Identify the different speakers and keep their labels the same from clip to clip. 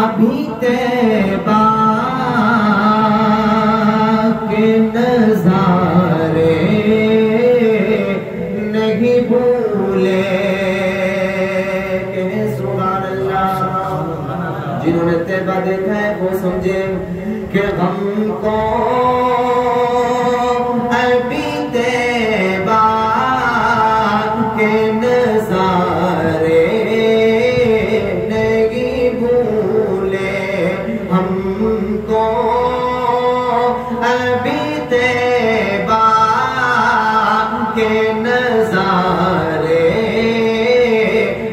Speaker 1: ابھی طیبہ کے نظارے نہیں بھولے کہ سبحان اللہ. جنہوں نے طیبہ دیکھا ہے وہ سمجھے کہ غم کو ابھی طیبہ کے نظارے ابھی طیبہ کے نظارے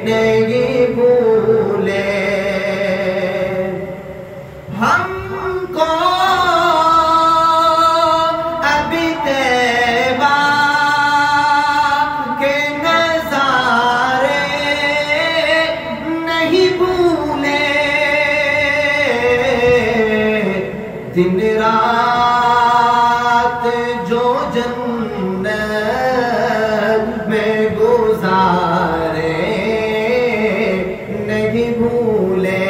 Speaker 1: نہیں بھولے ہم کو ابھی طیبہ کے نظارے نہیں بھولے دن رات جو جنت میں گزارے نہیں بھولے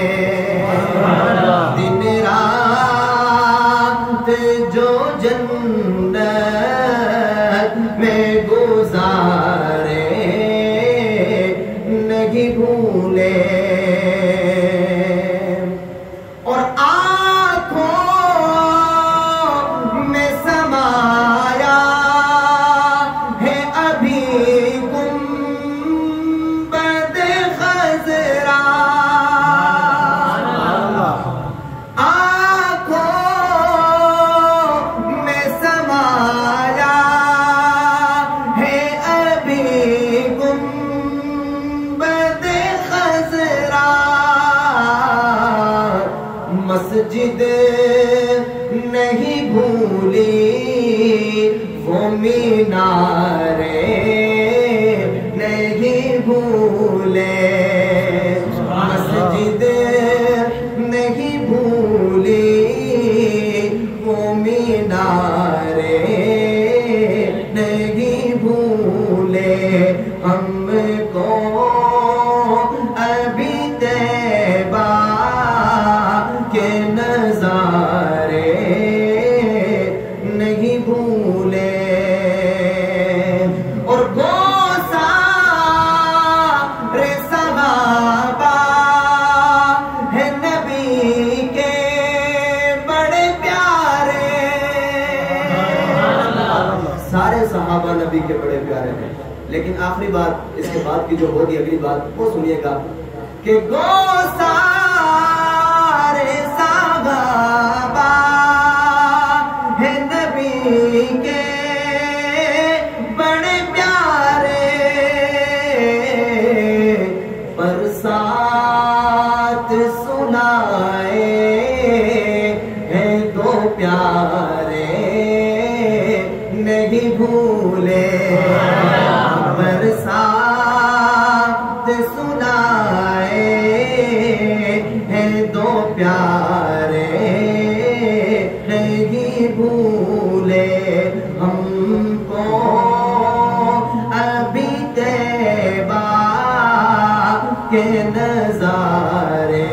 Speaker 1: دن رات جو جنت میں گزارے نہیں بھولے اور مسجد نہیں بھولی وہ مینارے نہیں بھولے مسجد نہیں بھولی وہ مینارے نہیں بھولے ہم کو ابھی طیبہ کے نظارے نہیں بھولے اور گوسارے صحابہ ہے نبی کے بڑے پیارے سارے صحابہ نبی کے بڑے پیارے ہیں لیکن آخری بات اس کے بعد کی جو ہوگی اگلی بات وہ سنیے گا کہ گوسارے صحابہ ہے نبی کے بڑے پیارے پر ساتھ سنائے ہیں دو پیارے نہیں بھولے پر ساتھ سنائے ہیں دو پیارے نہیں بھولے ہم کو ابھی طیبہ کے نظارے